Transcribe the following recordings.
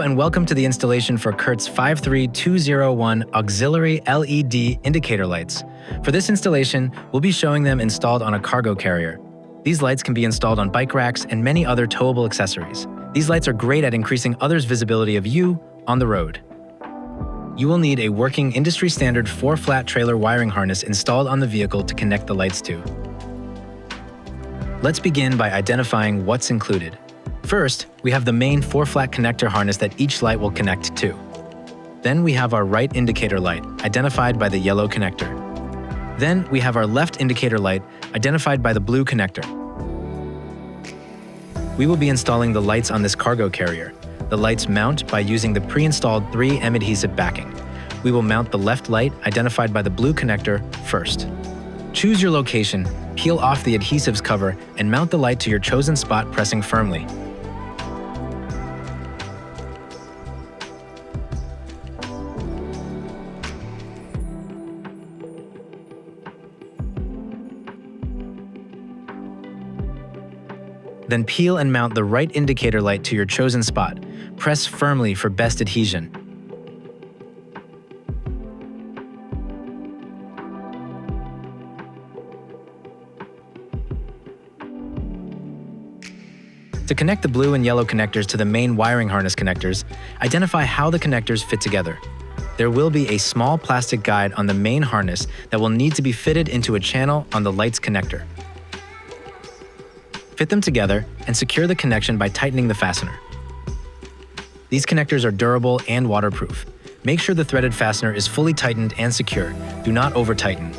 and welcome to the installation for CURT's 53201 auxiliary LED indicator lights. For this installation, we'll be showing them installed on a cargo carrier. These lights can be installed on bike racks and many other towable accessories. These lights are great at increasing others' visibility of you on the road. You will need a working industry-standard 4-flat trailer wiring harness installed on the vehicle to connect the lights to. Let's begin by identifying what's included. First, we have the main 4-flat connector harness that each light will connect to. Then we have our right indicator light, identified by the yellow connector. Then we have our left indicator light, identified by the blue connector. We will be installing the lights on this cargo carrier. The lights mount by using the pre-installed 3M adhesive backing. We will mount the left light, identified by the blue connector, first. Choose your location, peel off the adhesives cover, and mount the light to your chosen spot, pressing firmly. Then peel and mount the right indicator light to your chosen spot. Press firmly for best adhesion. To connect the blue and yellow connectors to the main wiring harness connectors, identify how the connectors fit together. There will be a small plastic guide on the main harness that will need to be fitted into a channel on the light's connector. Fit them together and secure the connection by tightening the fastener. These connectors are durable and waterproof. Make sure the threaded fastener is fully tightened and secure. Do not over-tighten.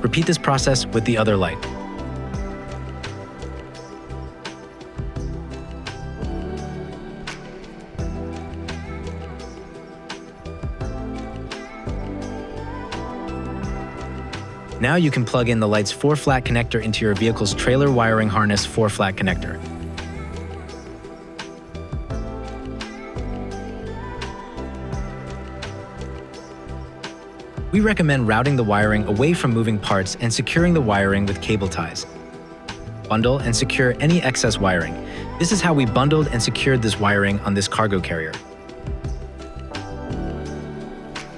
Repeat this process with the other light. Now you can plug in the light's 4-flat connector into your vehicle's trailer wiring harness 4-flat connector. We recommend routing the wiring away from moving parts and securing the wiring with cable ties. Bundle and secure any excess wiring. This is how we bundled and secured this wiring on this cargo carrier.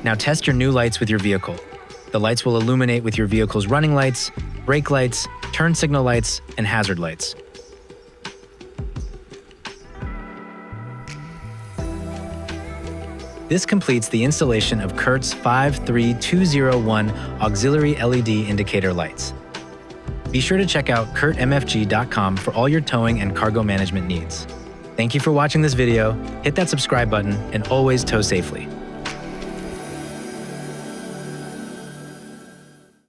Now test your new lights with your vehicle. The lights will illuminate with your vehicle's running lights, brake lights, turn signal lights, and hazard lights. This completes the installation of CURT's 53201 auxiliary LED indicator lights. Be sure to check out curtmfg.com for all your towing and cargo management needs. Thank you for watching this video, hit that subscribe button, and always tow safely.